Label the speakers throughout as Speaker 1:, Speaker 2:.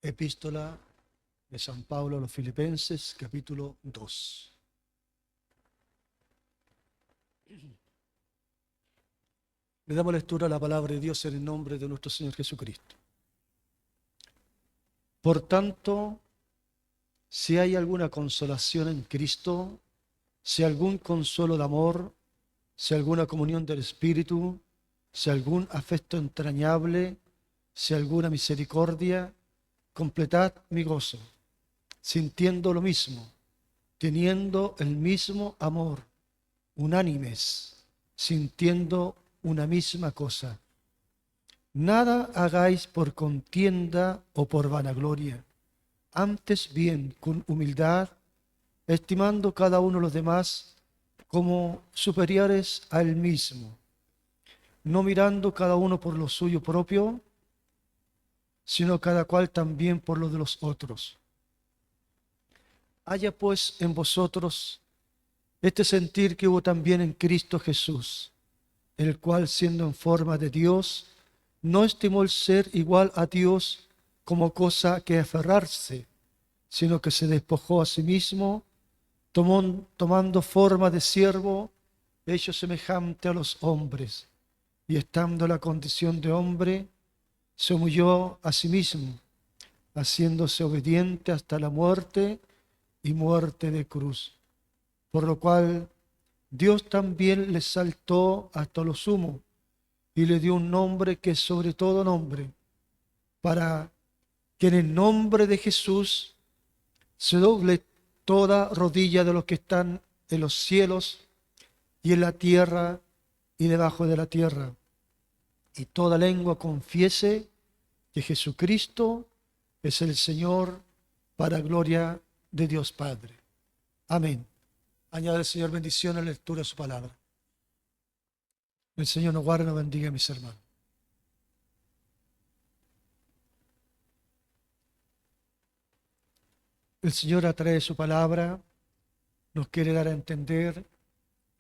Speaker 1: Epístola de San Pablo a los Filipenses, capítulo 2. Le damos lectura a la palabra de Dios en el nombre de nuestro Señor Jesucristo. Por tanto, si hay alguna consolación en Cristo, si algún consuelo de amor, si alguna comunión del Espíritu, si algún afecto entrañable, si alguna misericordia, completad mi gozo, sintiendo lo mismo, teniendo el mismo amor, unánimes, sintiendo una misma cosa. Nada hagáis por contienda o por vanagloria, antes bien con humildad, estimando cada uno a los demás como superiores a él mismo, no mirando cada uno por lo suyo propio, sino cada cual también por lo de los otros. Haya pues en vosotros este sentir que hubo también en Cristo Jesús, el cual, siendo en forma de Dios, no estimó el ser igual a Dios como cosa que aferrarse, sino que se despojó a sí mismo, tomando forma de siervo, hecho semejante a los hombres, y estando en la condición de hombre, se humilló a sí mismo, haciéndose obediente hasta la muerte y muerte de cruz. Por lo cual Dios también le exaltó hasta lo sumo y le dio un nombre que es sobre todo nombre, para que en el nombre de Jesús se doble toda rodilla de los que están en los cielos y en la tierra y debajo de la tierra, y toda lengua confiese que Jesucristo es el Señor, para gloria de Dios Padre. Amén. Añade el Señor bendición a la lectura de su palabra. El Señor nos guarde y nos bendiga, mis hermanos. El Señor, a través de su palabra, nos quiere dar a entender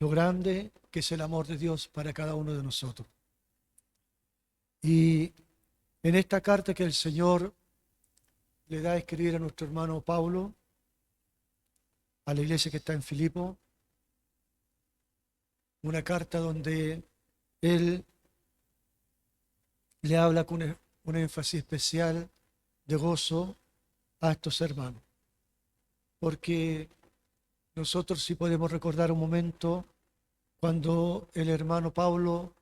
Speaker 1: lo grande que es el amor de Dios para cada uno de nosotros. Y en esta carta que el Señor le da a escribir a nuestro hermano Pablo, a la iglesia que está en Filipo, una carta donde él le habla con un énfasis especial de gozo a estos hermanos. Porque nosotros sí podemos recordar un momento cuando el hermano Pablo,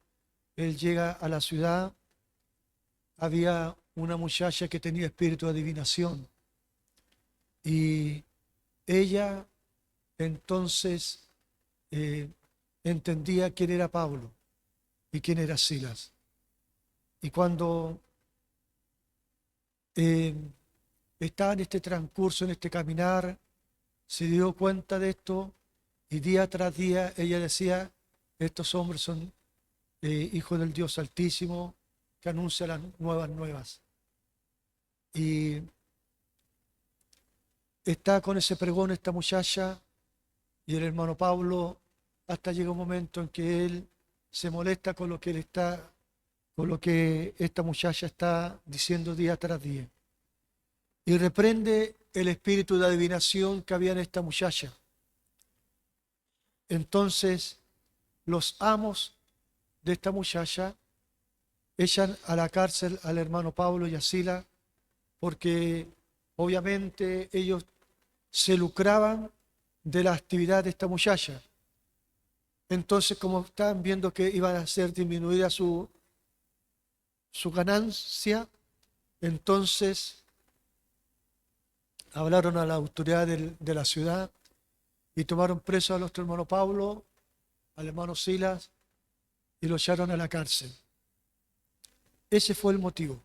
Speaker 1: él llega a la ciudad, había una muchacha que tenía espíritu de adivinación y ella entonces entendía quién era Pablo y quién era Silas. Y cuando estaba en este transcurso, en este caminar, se dio cuenta de esto y día tras día ella decía: estos hombres son hijos del Dios Altísimo que anuncia las nuevas. Y está con ese pregón esta muchacha y el hermano Pablo, hasta llega un momento en que él se molesta con lo que esta muchacha está diciendo día tras día. Y reprende el espíritu de adivinación que había en esta muchacha. Entonces, los amos de esta muchacha echan a la cárcel al hermano Pablo y a Silas, porque obviamente ellos se lucraban de la actividad de esta muchacha. Entonces, como estaban viendo que iban a hacer disminuida su ganancia, entonces hablaron a la autoridad de la ciudad y tomaron preso a nuestro hermano Pablo, al hermano Silas, y lo echaron a la cárcel. Ese fue el motivo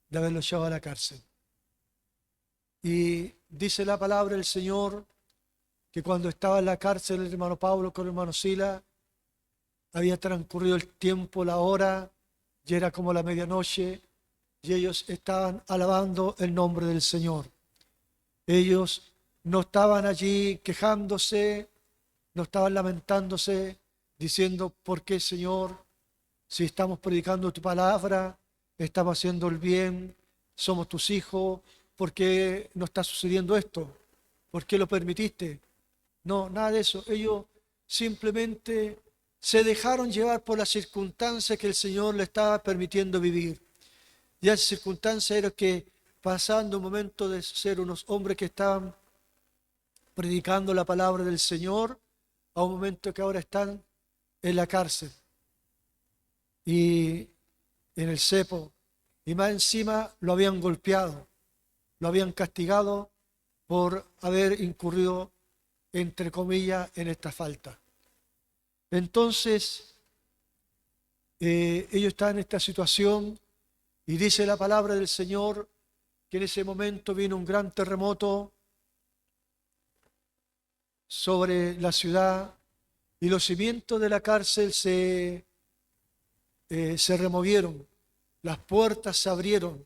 Speaker 1: de haberlo echado a la cárcel. Y dice la palabra del Señor que cuando estaba en la cárcel el hermano Pablo con el hermano Silas, había transcurrido el tiempo, la hora, y era como la medianoche, y ellos estaban alabando el nombre del Señor. Ellos no estaban allí quejándose, no estaban lamentándose, diciendo: ¿por qué, Señor? Si estamos predicando tu palabra, estamos haciendo el bien, somos tus hijos, ¿por qué no está sucediendo esto? ¿Por qué lo permitiste? No, nada de eso. Ellos simplemente se dejaron llevar por las circunstancias que el Señor le estaba permitiendo vivir. Y esa circunstancia era que pasando un momento de ser unos hombres que estaban predicando la palabra del Señor, a un momento que ahora están en la cárcel y en el cepo, y más encima lo habían golpeado, lo habían castigado por haber incurrido, entre comillas, en esta falta. Entonces, ellos están en esta situación y dice la palabra del Señor que en ese momento vino un gran terremoto sobre la ciudad y los cimientos de la cárcel se removieron, las puertas se abrieron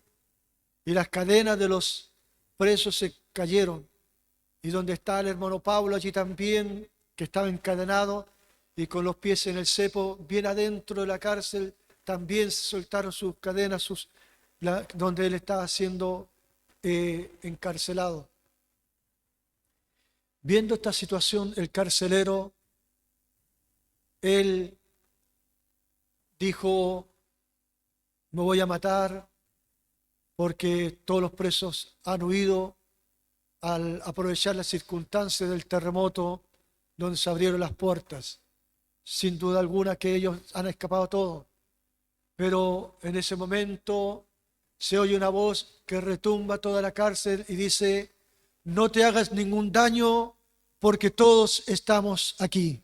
Speaker 1: y las cadenas de los presos se cayeron. Y donde está el hermano Pablo, allí también, que estaba encadenado y con los pies en el cepo, bien adentro de la cárcel, también se soltaron sus cadenas, donde él estaba siendo encarcelado. Viendo esta situación, el carcelero, él dijo: me voy a matar porque todos los presos han huido al aprovechar las circunstancias del terremoto donde se abrieron las puertas. Sin duda alguna que ellos han escapado todos. Pero en ese momento se oye una voz que retumba toda la cárcel y dice: no te hagas ningún daño porque todos estamos aquí.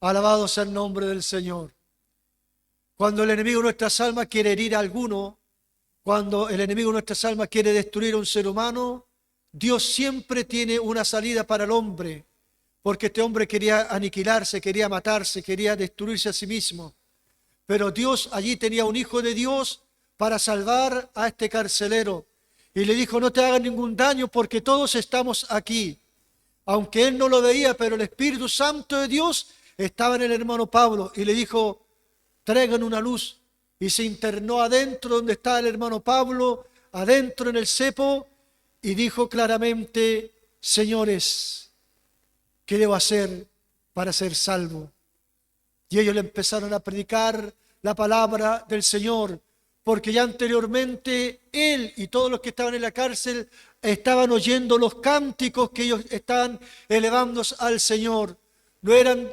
Speaker 1: Alabado sea el nombre del Señor. Cuando el enemigo de nuestras almas quiere herir a alguno, cuando el enemigo de nuestras almas quiere destruir a un ser humano, Dios siempre tiene una salida para el hombre, porque este hombre quería aniquilarse, quería matarse, quería destruirse a sí mismo. Pero Dios allí tenía un hijo de Dios para salvar a este carcelero. Y le dijo: no te hagas ningún daño porque todos estamos aquí. Aunque él no lo veía, pero el Espíritu Santo de Dios estaba en el hermano Pablo. Y le dijo: traigan una luz. Y se internó adentro donde estaba el hermano Pablo, adentro en el cepo, y dijo claramente: señores, ¿qué debo hacer para ser salvo? Y ellos le empezaron a predicar la palabra del Señor, porque ya anteriormente él y todos los que estaban en la cárcel estaban oyendo los cánticos que ellos estaban elevando al Señor. No eran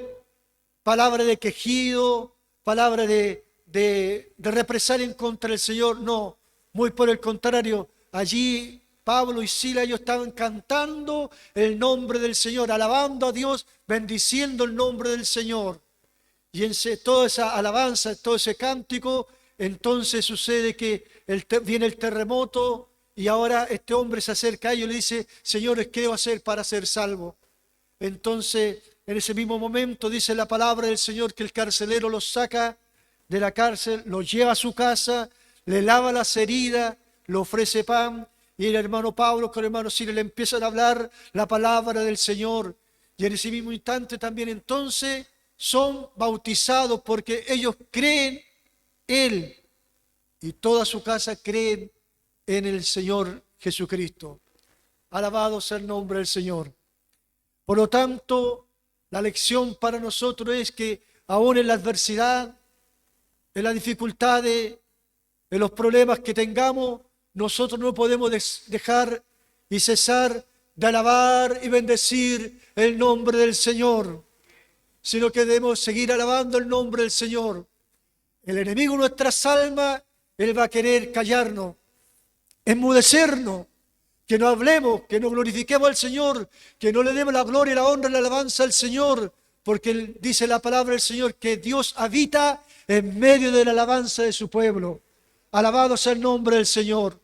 Speaker 1: palabras de quejido, palabras de represalia en contra del Señor, no, muy por el contrario. Allí Pablo y Silas, ellos estaban cantando el nombre del Señor, alabando a Dios, bendiciendo el nombre del Señor. Y en toda esa alabanza, todo ese cántico, entonces sucede que viene el terremoto y ahora este hombre se acerca a ellos y le dice: señores, ¿qué debo hacer para ser salvo? Entonces, en ese mismo momento dice la palabra del Señor que el carcelero los saca de la cárcel, los lleva a su casa, le lava las heridas, le ofrece pan, y el hermano Pablo con el hermano Silas le empiezan a hablar la palabra del Señor. Y en ese mismo instante también entonces son bautizados porque ellos creen Él y toda su casa creen en el Señor Jesucristo. Alabado sea el nombre del Señor. Por lo tanto, la lección para nosotros es que aún en la adversidad, en las dificultades, en los problemas que tengamos, nosotros no podemos dejar y cesar de alabar y bendecir el nombre del Señor, sino que debemos seguir alabando el nombre del Señor. El enemigo de nuestras almas, él va a querer callarnos, enmudecernos, que no hablemos, que no glorifiquemos al Señor, que no le demos la gloria, la honra y la alabanza al Señor, porque él dice la palabra del Señor que Dios habita en medio de la alabanza de su pueblo. Alabado sea el nombre del Señor.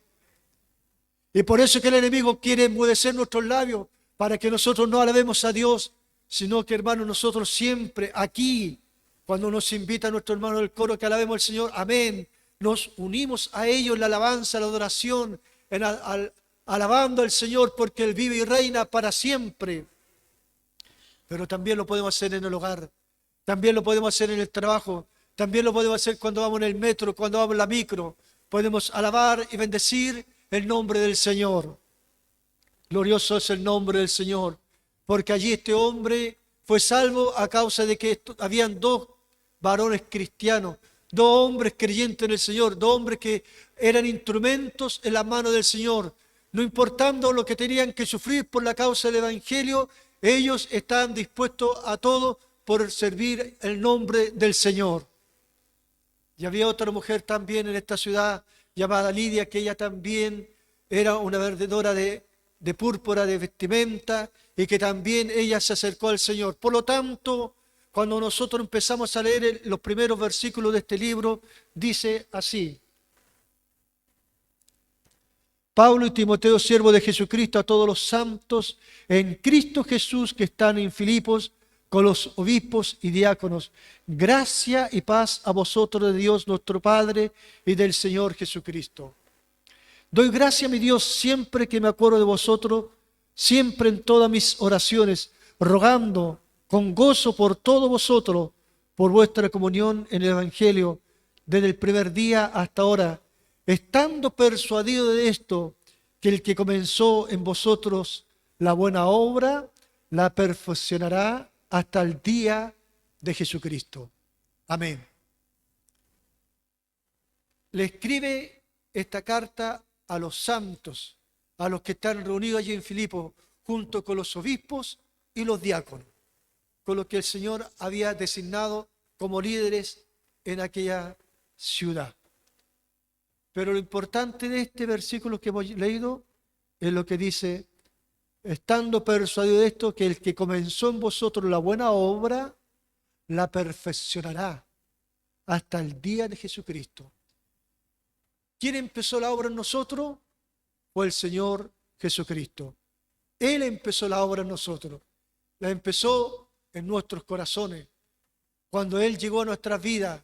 Speaker 1: Y por eso es que el enemigo quiere enmudecer nuestros labios, para que nosotros no alabemos a Dios, sino que, hermanos, nosotros siempre aquí, cuando nos invita nuestro hermano del coro que alabemos al Señor, amén, nos unimos a ellos en la alabanza, la adoración, alabando al Señor porque Él vive y reina para siempre. Pero también lo podemos hacer en el hogar, también lo podemos hacer en el trabajo, también lo podemos hacer cuando vamos en el metro, cuando vamos en la micro, podemos alabar y bendecir el nombre del Señor. Glorioso es el nombre del Señor, porque allí este hombre fue salvo a causa de que habían dos varones cristianos, dos hombres creyentes en el Señor, dos hombres que eran instrumentos en la mano del Señor. No importando lo que tenían que sufrir por la causa del Evangelio, ellos estaban dispuestos a todo por servir el nombre del Señor. Y había otra mujer también en esta ciudad llamada Lidia, que ella también era una vendedora de púrpura, de vestimenta, y que también ella se acercó al Señor. Por lo tanto, cuando nosotros empezamos a leer los primeros versículos de este libro, dice así: Pablo y Timoteo, siervo de Jesucristo, a todos los santos en Cristo Jesús que están en Filipos, con los obispos y diáconos. Gracia y paz a vosotros de Dios nuestro Padre y del Señor Jesucristo. Doy gracia a mi Dios siempre que me acuerdo de vosotros, siempre en todas mis oraciones, rogando con gozo por todos vosotros, por vuestra comunión en el Evangelio, desde el primer día hasta ahora, estando persuadido de esto, que el que comenzó en vosotros la buena obra, la perfeccionará hasta el día de Jesucristo. Amén. Le escribe esta carta a los santos, a los que están reunidos allí en Filipos, junto con los obispos y los diáconos, con los que el Señor había designado como líderes en aquella ciudad. Pero lo importante de este versículo que hemos leído es lo que dice: estando persuadido de esto, que el que comenzó en vosotros la buena obra, la perfeccionará hasta el día de Jesucristo. ¿Quién empezó la obra en nosotros? Fue el Señor Jesucristo. Él empezó la obra en nosotros. La empezó en nuestros corazones. Cuando Él llegó a nuestras vidas,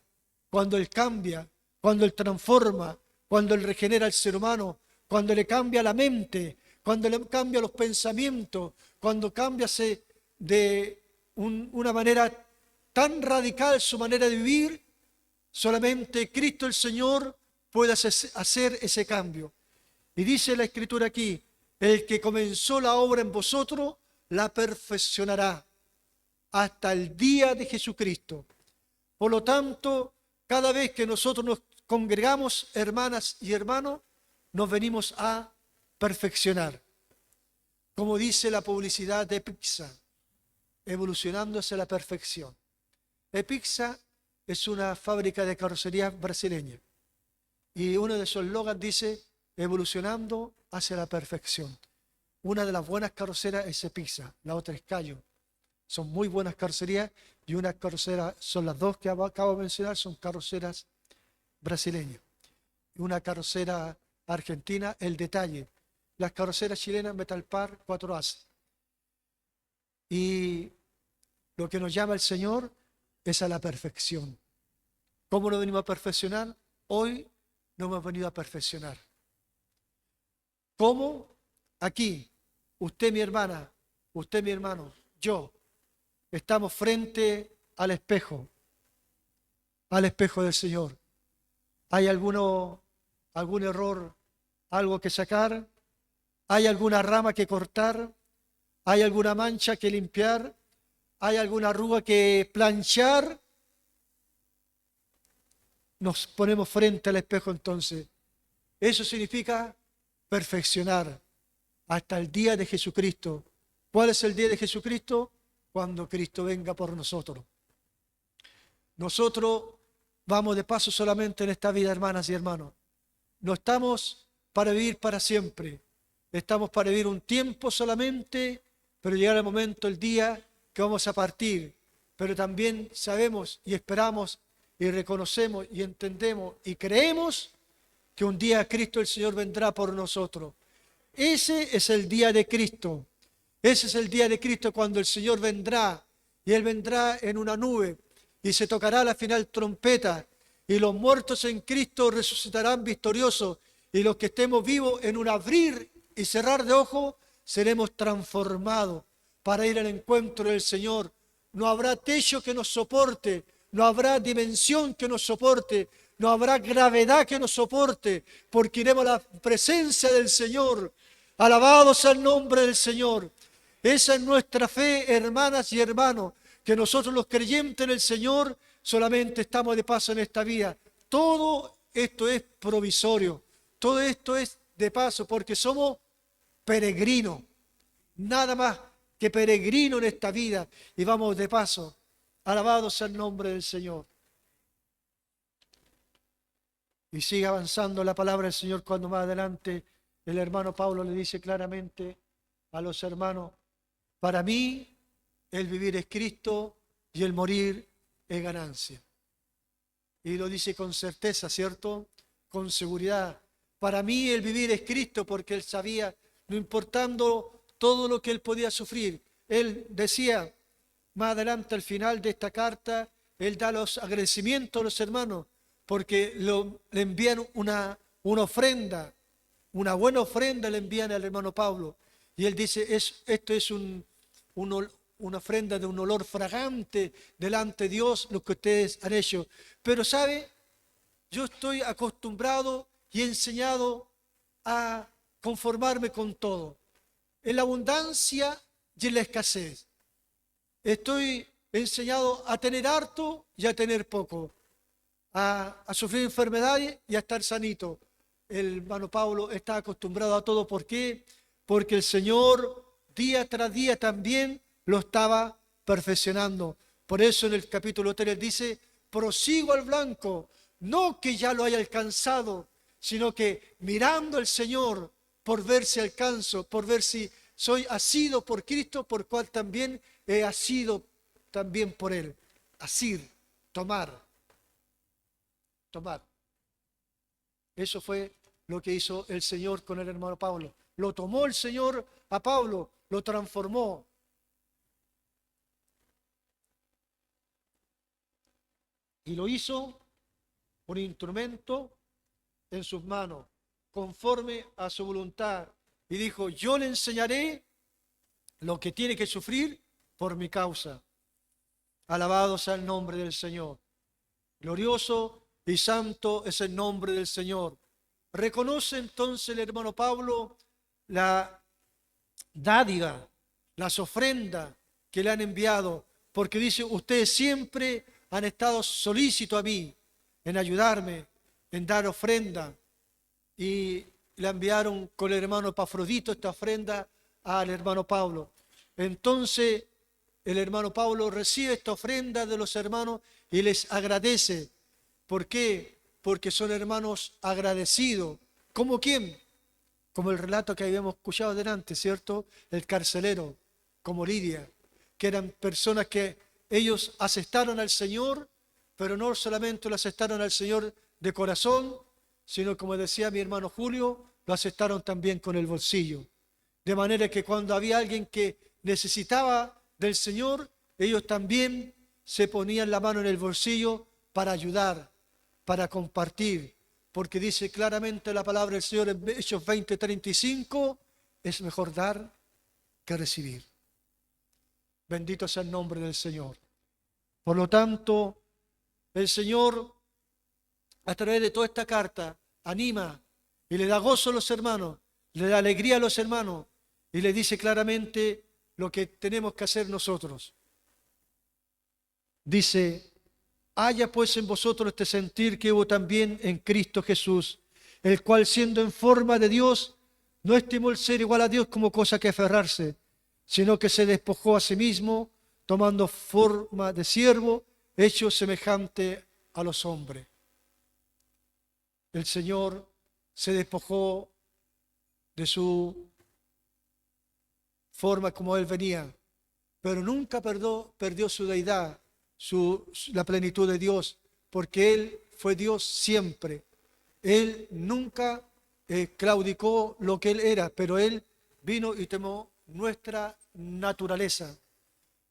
Speaker 1: cuando Él cambia, cuando Él transforma, cuando Él regenera al ser humano, cuando le cambia la mente, cuando le cambia los pensamientos, cuando cambia de una manera tan radical su manera de vivir, solamente Cristo el Señor puede hacer ese cambio. Y dice la Escritura aquí: el que comenzó la obra en vosotros, la perfeccionará hasta el día de Jesucristo. Por lo tanto, cada vez que nosotros nos congregamos, hermanas y hermanos, nos venimos a perfeccionar. Como dice la publicidad de Epixa, evolucionando hacia la perfección. Epixa es una fábrica de carrocería brasileña. Y uno de sus eslogans dice: evolucionando hacia la perfección. Una de las buenas carroceras es Epixa, la otra es Cayo. Son muy buenas carrocerías, y una carrocera, son las dos que acabo de mencionar, son carroceras brasileñas. Una carrocera argentina, El Detalle. Las carroceras chilenas, Metalpar 4AC. Y lo que nos llama el Señor es a la perfección. ¿Cómo nos venimos a perfeccionar? Hoy nos hemos venido a perfeccionar. ¿Cómo? Aquí, usted mi hermana, usted mi hermano, yo, estamos frente al espejo del Señor. ¿Hay algún error, algo que sacar? ¿Hay alguna rama que cortar? ¿Hay alguna mancha que limpiar? ¿Hay alguna arruga que planchar? Nos ponemos frente al espejo entonces. Eso significa perfeccionar hasta el día de Jesucristo. ¿Cuál es el día de Jesucristo? Cuando Cristo venga por nosotros. Nosotros vamos de paso solamente en esta vida, hermanas y hermanos. No estamos para vivir para siempre. Estamos para vivir un tiempo solamente, pero llegará el momento, el día que vamos a partir. Pero también sabemos y esperamos y reconocemos y entendemos y creemos que un día Cristo el Señor vendrá por nosotros. Ese es el día de Cristo. Ese es el día de Cristo, cuando el Señor vendrá, y Él vendrá en una nube, y se tocará la final trompeta, y los muertos en Cristo resucitarán victoriosos, y los que estemos vivos, en un abrir y cerrar de ojos, seremos transformados para ir al encuentro del Señor. No habrá techo que nos soporte, no habrá dimensión que nos soporte, no habrá gravedad que nos soporte, porque iremos a la presencia del Señor. Alabado sea el nombre del Señor. Esa es nuestra fe, hermanas y hermanos, que nosotros los creyentes en el Señor solamente estamos de paso en esta vida. Todo esto es provisorio, todo esto es de paso, porque somos peregrinos, nada más que peregrinos en esta vida, y vamos de paso. Alabado sea el nombre del Señor. Y sigue avanzando la palabra del Señor cuando más adelante el hermano Pablo le dice claramente a los hermanos: para mí el vivir es Cristo y el morir es ganancia. Y lo dice con certeza, ¿cierto? Con seguridad. Para mí el vivir es Cristo, porque él sabía, no importando todo lo que él podía sufrir. Él decía más adelante, al final de esta carta, él da los agradecimientos a los hermanos, porque le envían una ofrenda, una buena ofrenda le envían al hermano Pablo. Y él dice, esto es una ofrenda de un olor fragante delante de Dios, lo que ustedes han hecho. Pero ¿sabe? Yo estoy acostumbrado y enseñado a conformarme con todo, en la abundancia y en la escasez. Estoy enseñado a tener harto y a tener poco, a sufrir enfermedades y a estar sanito. El hermano Pablo está acostumbrado a todo. ¿Por qué? Porque el Señor día tras día también lo estaba perfeccionando. Por eso en el capítulo 3 dice: prosigo al blanco, no que ya lo haya alcanzado, sino que mirando al Señor, por ver si alcanzo, por ver si soy asido por Cristo, por cual también he asido también por Él. Asir, tomar. Eso fue lo que hizo el Señor con el hermano Pablo. Lo tomó el Señor a Pablo, lo transformó. Y lo hizo un instrumento en sus manos, conforme a su voluntad. Y dijo: yo le enseñaré lo que tiene que sufrir por mi causa. Alabado sea el nombre del Señor. Glorioso y santo es el nombre del Señor. Reconoce entonces el hermano Pablo la dádiva, las ofrendas que le han enviado, porque dice: ustedes siempre han estado solícitos a mí en ayudarme, en dar ofrenda. Y le enviaron con el hermano Epafrodito esta ofrenda al hermano Pablo. Entonces el hermano Pablo recibe esta ofrenda de los hermanos y les agradece. ¿Por qué? Porque son hermanos agradecidos. ¿Cómo quién? Como el relato que habíamos escuchado delante, ¿cierto? El carcelero, como Lidia, que eran personas que ellos aceptaron al Señor, pero no solamente lo aceptaron al Señor de corazón, sino, como decía mi hermano Julio, lo aceptaron también con el bolsillo. De manera que cuando había alguien que necesitaba del Señor, ellos también se ponían la mano en el bolsillo para ayudar, para compartir, porque dice claramente la palabra del Señor en Hechos 20:35, es mejor dar que recibir. Bendito sea el nombre del Señor. Por lo tanto, el Señor, a través de toda esta carta, anima y le da gozo a los hermanos, le da alegría a los hermanos y le dice claramente lo que tenemos que hacer nosotros. Dice: haya pues en vosotros este sentir que hubo también en Cristo Jesús, el cual, siendo en forma de Dios, no estimó el ser igual a Dios como cosa que aferrarse, sino que se despojó a sí mismo, tomando forma de siervo, hecho semejante a los hombres. El Señor se despojó de su forma como Él venía, pero nunca perdió su deidad, la plenitud de Dios, porque Él fue Dios siempre. Él nunca claudicó lo que Él era, pero Él vino y tomó nuestra naturaleza.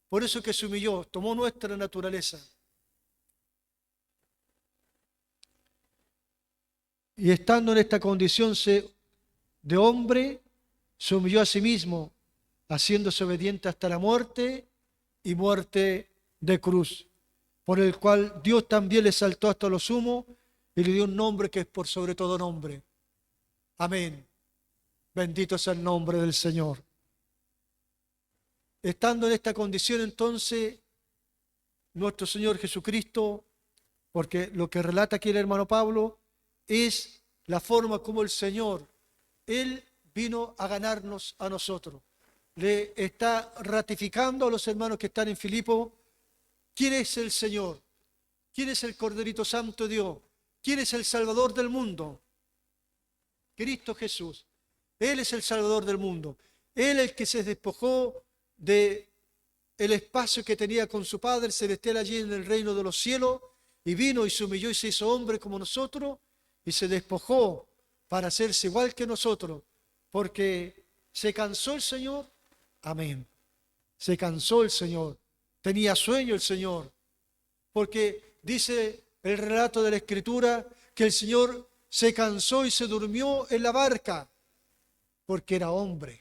Speaker 1: Por eso que se humilló, tomó nuestra naturaleza. Y estando en esta condición de hombre, se humilló a sí mismo, haciéndose obediente hasta la muerte y muerte de cruz, por el cual Dios también le exaltó hasta lo sumo y le dio un nombre que es por sobre todo nombre. Amén. Bendito sea el nombre del Señor. Estando en esta condición, entonces, nuestro Señor Jesucristo, porque lo que relata aquí el hermano Pablo es la forma como el Señor, Él vino a ganarnos a nosotros. Le está ratificando a los hermanos que están en Filipo quién es el Señor, quién es el Corderito Santo de Dios, quién es el Salvador del mundo. Cristo Jesús. Él es el Salvador del mundo. Él es el que se despojó de el espacio que tenía con su Padre celestial allí en el reino de los cielos, y vino y se humilló y se hizo hombre como nosotros, y se despojó para hacerse igual que nosotros, porque se cansó el Señor. Amén. Se cansó el Señor. Tenía sueño el Señor, porque dice el relato de la Escritura que el Señor se cansó y se durmió en la barca, porque era hombre.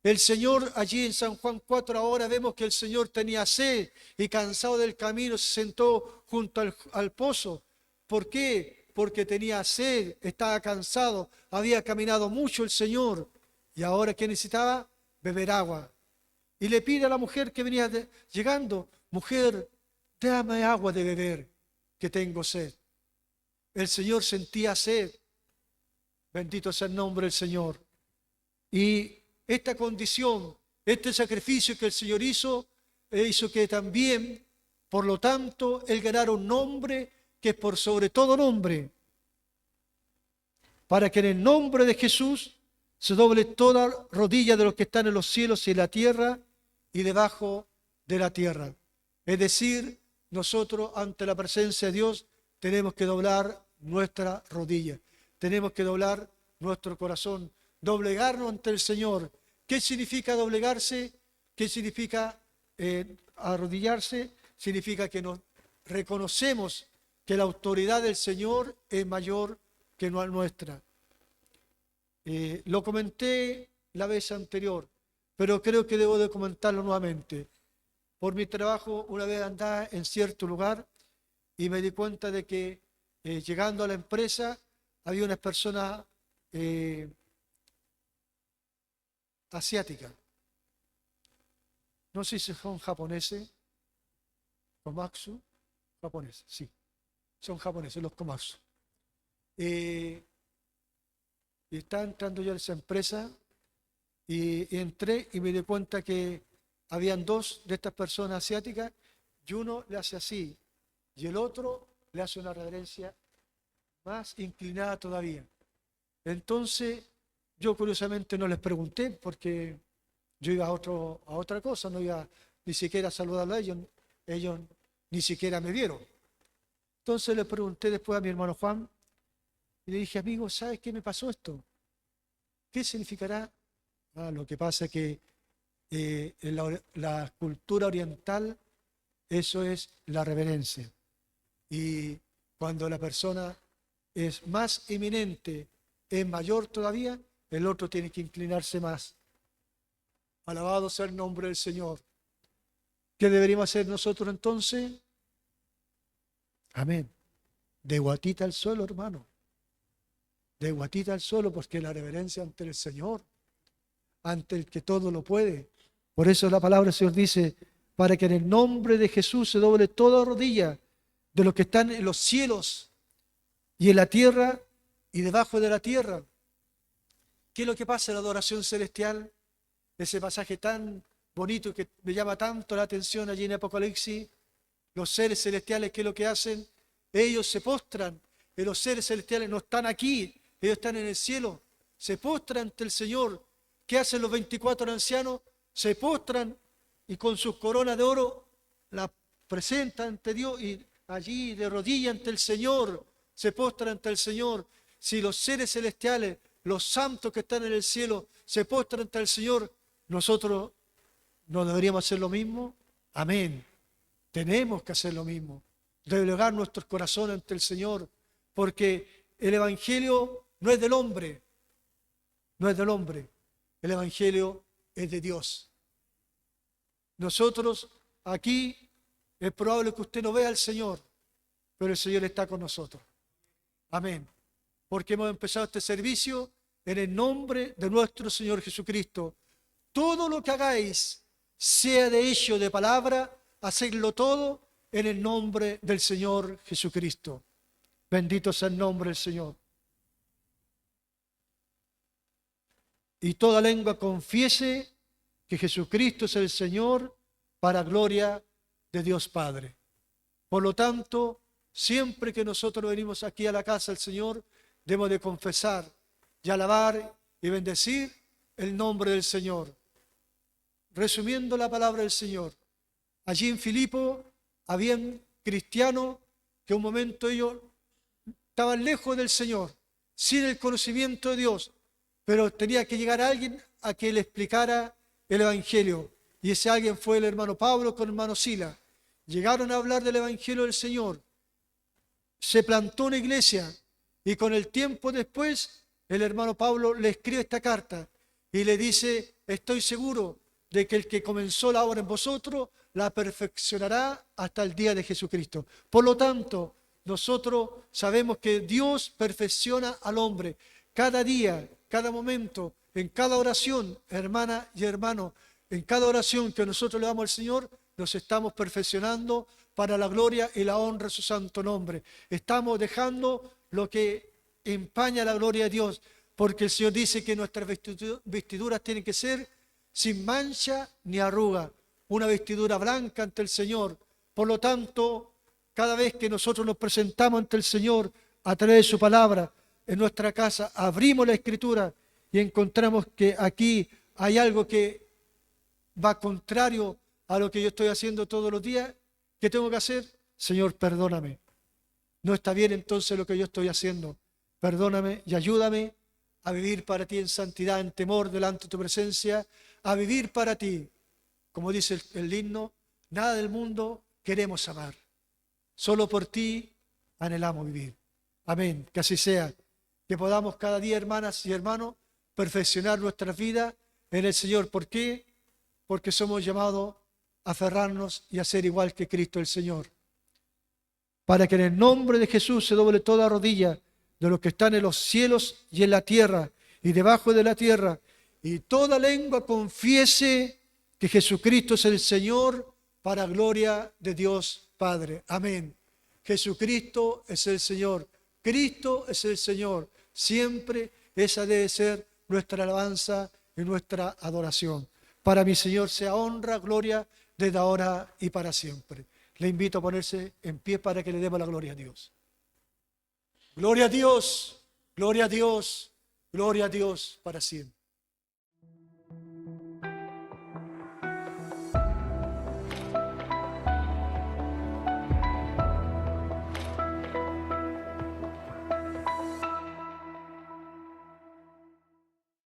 Speaker 1: El Señor allí en San Juan 4 ahora vemos que el Señor tenía sed y cansado del camino se sentó junto al pozo. ¿Por qué? Porque tenía sed, estaba cansado, había caminado mucho el Señor y ahora ¿qué necesitaba? Beber agua. Y le pide a la mujer que venía llegando: mujer, dame agua de beber, que tengo sed. El Señor sentía sed. Bendito sea el nombre del Señor. Y esta condición, este sacrificio que el Señor hizo que también, por lo tanto, Él ganara un nombre que es por sobre todo nombre, para que en el nombre de Jesús se doble toda rodilla de los que están en los cielos y en la tierra y debajo de la tierra. Es decir, nosotros ante la presencia de Dios tenemos que doblar nuestra rodilla, tenemos que doblar nuestro corazón, doblegarnos ante el Señor. ¿Qué significa doblegarse? ¿Qué significa arrodillarse? Significa que nos reconocemos que la autoridad del Señor es mayor que la nuestra. Lo comenté la vez anterior, pero creo que debo de comentarlo nuevamente. Por mi trabajo, una vez andaba en cierto lugar y me di cuenta de que llegando a la empresa había unas personas asiáticas. No sé si son japoneses, Komatsu, japoneses, sí, son japoneses los Komatsu. Y estaba entrando yo a esa empresa y entré y me di cuenta que habían dos de estas personas asiáticas y uno le hace así y el otro le hace una reverencia más inclinada todavía. Entonces yo curiosamente no les pregunté porque yo iba a otra cosa, no iba ni siquiera a saludarlo a ellos, ellos ni siquiera me vieron. Entonces le pregunté después a mi hermano Juan y le dije: amigo, ¿sabes qué me pasó esto? ¿Qué significará? Lo que pasa es que en la cultura oriental eso es la reverencia. Y cuando la persona es más eminente, es mayor todavía, el otro tiene que inclinarse más. Alabado sea el nombre del Señor. ¿Qué deberíamos hacer nosotros entonces? Amén. De guatita al suelo, hermano. De guatita al suelo, porque la reverencia ante el Señor, ante el que todo lo puede. Por eso la palabra del Señor dice: para que en el nombre de Jesús se doble toda rodilla de los que están en los cielos y en la tierra y debajo de la tierra. ¿Qué es lo que pasa en la adoración celestial? Ese pasaje tan bonito que me llama tanto la atención allí en Apocalipsis. Los seres celestiales, ¿qué es lo que hacen? Ellos se postran. Y los seres celestiales no están aquí, ellos están en el cielo. Se postran ante el Señor. ¿Qué hacen los 24 ancianos? Se postran y con sus coronas de oro la presentan ante Dios y allí de rodillas ante el Señor, se postran ante el Señor. Si los seres celestiales, los santos que están en el cielo, se postran ante el Señor, nosotros no deberíamos hacer lo mismo. Amén. Tenemos que hacer lo mismo, doblegar nuestros corazones ante el Señor, porque el Evangelio no es del hombre, no es del hombre, el Evangelio es de Dios. Nosotros aquí es probable que usted no vea al Señor, pero el Señor está con nosotros. Amén. Porque hemos empezado este servicio en el nombre de nuestro Señor Jesucristo. Todo lo que hagáis, sea de hecho o de palabra, hacedlo todo en el nombre del Señor Jesucristo. Bendito sea el nombre del Señor. Y toda lengua confiese que Jesucristo es el Señor, para gloria de Dios Padre. Por lo tanto, siempre que nosotros venimos aquí a la casa del Señor, debemos de confesar y alabar y bendecir el nombre del Señor. Resumiendo la palabra del Señor, allí en Filipo habían cristianos que un momento ellos estaban lejos del Señor, sin el conocimiento de Dios, pero tenía que llegar alguien a que le explicara el Evangelio. Y ese alguien fue el hermano Pablo con el hermano Sila. Llegaron a hablar del Evangelio del Señor. Se plantó una iglesia y con el tiempo después el hermano Pablo le escribe esta carta y le dice: estoy seguro de que el que comenzó la obra en vosotros la perfeccionará hasta el día de Jesucristo. Por lo tanto, nosotros sabemos que Dios perfecciona al hombre cada día, cada momento, en cada oración, hermana y hermano, en cada oración que nosotros le damos al Señor, nos estamos perfeccionando para la gloria y la honra de su santo nombre. Estamos dejando lo que empaña la gloria de Dios, porque el Señor dice que nuestras vestiduras tienen que ser sin mancha ni arruga, una vestidura blanca ante el Señor. Por lo tanto, cada vez que nosotros nos presentamos ante el Señor a través de su palabra en nuestra casa, abrimos la Escritura y encontramos que aquí hay algo que va contrario a lo que yo estoy haciendo todos los días. ¿Qué tengo que hacer? Señor, perdóname. No está bien entonces lo que yo estoy haciendo. Perdóname y ayúdame a vivir para ti en santidad, en temor delante de tu presencia, a vivir para ti. Como dice el himno, nada del mundo queremos amar. Solo por ti anhelamos vivir. Amén. Que así sea. Que podamos cada día, hermanas y hermanos, perfeccionar nuestras vidas en el Señor. ¿Por qué? Porque somos llamados a aferrarnos y a ser igual que Cristo el Señor. Para que en el nombre de Jesús se doble toda rodilla de los que están en los cielos y en la tierra y debajo de la tierra, y toda lengua confiese que Jesucristo es el Señor, para gloria de Dios Padre. Amén. Jesucristo es el Señor. Cristo es el Señor. Siempre esa debe ser nuestra alabanza y nuestra adoración. Para mi Señor sea honra, gloria, desde ahora y para siempre. Le invito a ponerse en pie para que le demos la gloria a Dios. Gloria a Dios, gloria a Dios, gloria a Dios para siempre.